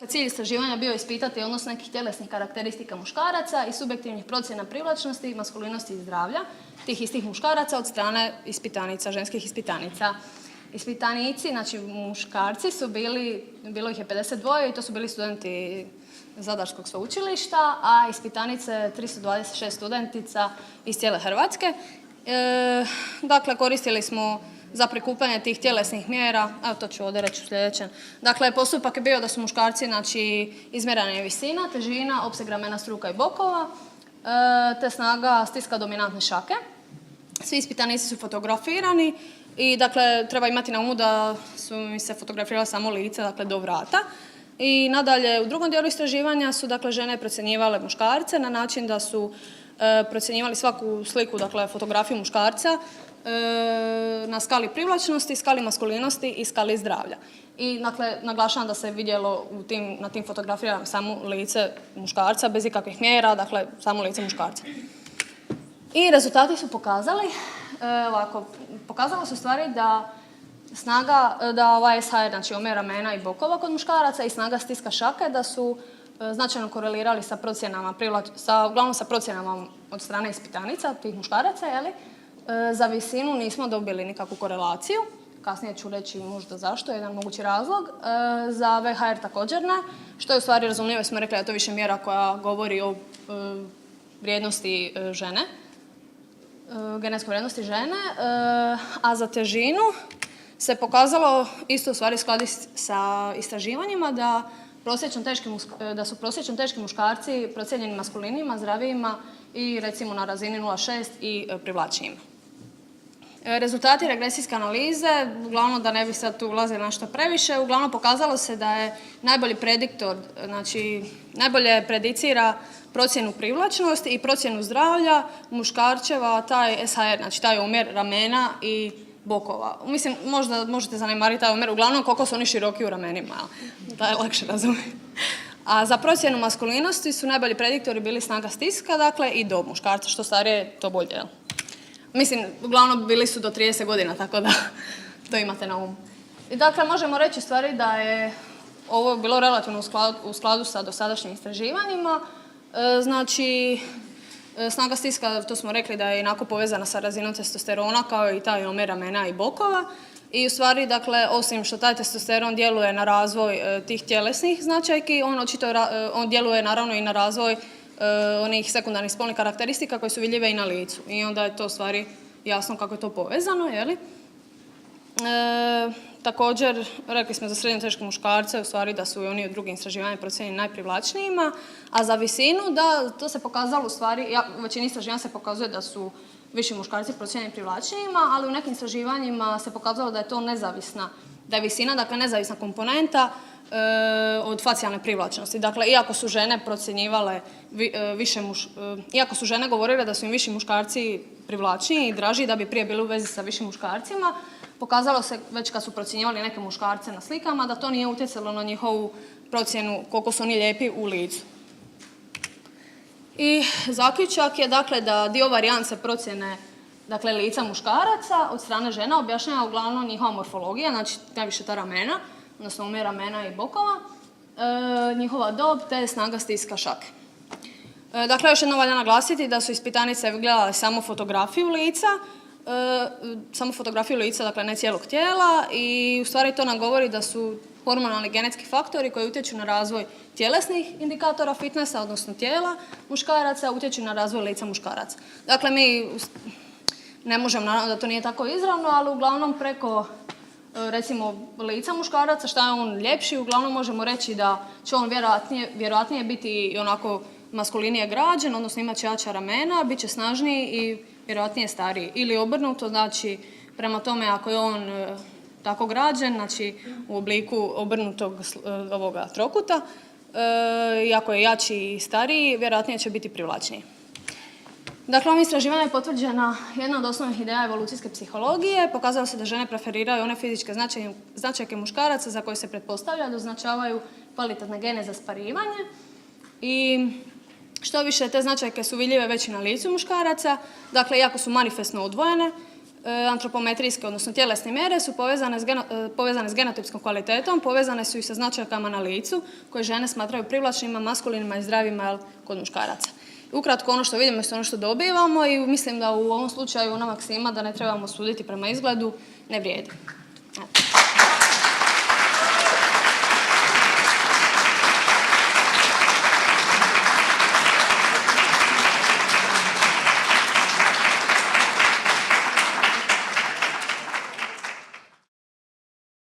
Cilj istraživanja bio ispitati odnos nekih tjelesnih karakteristika muškaraca i subjektivnih procjena privlačnosti, maskulinosti i zdravlja tih istih muškaraca od strane ispitanica, ženskih ispitanica. Ispitanici, znači muškarci su bilo ih je 52 i to su bili studenti Zadarskog sveučilišta, a ispitanice 326 studentica iz cijele Hrvatske. Dakle, koristili smo za prikupljanje tih tjelesnih mjera, evo to ću ovdje reći u sljedećem. Dakle, postupak je bio da su muškarci, znači, izmjerena je visina, težina, opseg ramena, struka i bokova, te snaga stiska dominantne šake. Svi ispitanici su fotografirani i, dakle, treba imati na umu da su mi se fotografirala samo lice, dakle, do vrata. I nadalje, u drugom dijelu istraživanja su, dakle, žene procjenjivale muškarce na način da su procjenjivali svaku sliku, dakle, fotografiju muškarca na skali privlačnosti, skali maskulinosti i skali zdravlja. I, dakle, naglašavam da se vidjelo na tim fotografijama samo lice muškarca, bez ikakvih mjera, dakle, samo lice muškarca. I rezultati su pokazali, pokazalo se u stvari da ovaj SHR, znači omjer ramena i bokova kod muškaraca i snaga stiska šake, da su značajno korelirali sa procjenama, uglavnom sa procjenama od strane ispitanica, tih muškaraca, jeli? Za visinu nismo dobili nikakvu korelaciju, kasnije ću reći možda zašto, jedan mogući razlog. Za VHR također ne, što je u stvari razumljivo, smo rekli da je to više mjera koja govori o vrijednosti žene, genetskoj vrijednosti žene, a za težinu se pokazalo isto u stvari skladi sa istraživanjima da su prosječno teški muškarci procijenjeni maskulinima, zdravijima i recimo na razini 0,6 i privlačnijima. Rezultati regresijske analize, uglavnom da ne bi sad tu ulazili na što previše, uglavnom pokazalo se da je najbolji prediktor, znači najbolje predicira procjenu privlačnosti i procjenu zdravlja muškarčeva taj SHR, znači taj omjer ramena i bokova. Mislim, možda možete zanemariti taj omjer, uglavnom koliko su oni široki u ramenima, da je lakše razumjeti. A za procjenu maskulinosti su najbolji prediktori bili snaga stiska, dakle, i dob muškarca, što starije, to bolje, jel? Mislim, uglavnom bili su do 30 godina, tako da to imate na umu. I dakle, možemo reći u stvari da je ovo bilo relativno u skladu sa dosadašnjim istraživanjima. Znači, snaga stiska, to smo rekli da je jednako povezana sa razinom testosterona, kao i taj omjer ramena i bokova. I u stvari, dakle, osim što taj testosteron djeluje na razvoj tih tjelesnih značajki, on djeluje naravno i na razvoj onih sekundarnih spolnih karakteristika koje su vidljive i na licu. I onda je to u stvari jasno kako je to povezano, jeli? Također, rekli smo za srednje teške muškarce, u stvari da su i oni u drugim istraživanjima procijenjeni najprivlačnijima, a za visinu, da, to se pokazalo u stvari, u većini istraživanja se pokazuje da su viši muškarci procijenjeni privlačnijima, ali u nekim istraživanjima se pokazalo da je to da je visina, dakle, nezavisna komponenta od facijalne privlačnosti. Dakle, iako su žene procjenjivale iako su žene govorile da su im viši muškarci privlačniji i draži, da bi prije bili u vezi sa višim muškarcima, pokazalo se već kad su procjenjivali neke muškarce na slikama da to nije utjecalo na njihovu procjenu koliko su oni lijepi u licu. I zaključak je, dakle, da dio varijance procjene, dakle, lica muškaraca od strane žena objašnjava uglavnom njihova morfologija, znači najviše ta ramena, odnosno omjer ramena i bokova, njihova dob te snaga stiska šake. Dakle, još jednom valja naglasiti da su ispitanice gledale samo fotografiju lica, dakle ne cijelog tijela, i u stvari to nam govori da su hormonalni genetski faktori koji utječu na razvoj tjelesnih indikatora fitnessa, odnosno tijela muškaraca, utječu na razvoj lica muškaraca. Dakle, mi ne možemo, naravno da to nije tako izravno, ali uglavnom preko recimo lica muškaraca, šta je on ljepši, uglavnom možemo reći da će on vjerojatnije biti i onako maskulinije građen, odnosno imat će jača ramena, bit će snažniji i vjerojatnije stariji. Ili obrnuto, znači prema tome ako je on tako građen, znači u obliku obrnutog ovoga trokuta, i ako je jači i stariji, vjerojatnije će biti privlačniji. Dakle, ovim istraživanjem je potvrđena jedna od osnovnih ideja evolucijske psihologije. Pokazalo se da žene preferiraju one fizičke značajke muškaraca za koje se pretpostavlja da označavaju kvalitetne gene za sparivanje. I što više, te značajke su vidljive već i na licu muškaraca. Dakle, iako su manifestno odvojene, antropometrijske, odnosno tjelesne mjere su povezane s genotipskom kvalitetom, povezane su i sa značajkama na licu koje žene smatraju privlačnima, maskulinima i zdravima kod muškaraca. Ukratko, ono što vidimo je ono što dobivamo i mislim da u ovom slučaju ona maksima da ne trebamo suditi prema izgledu ne vrijedi.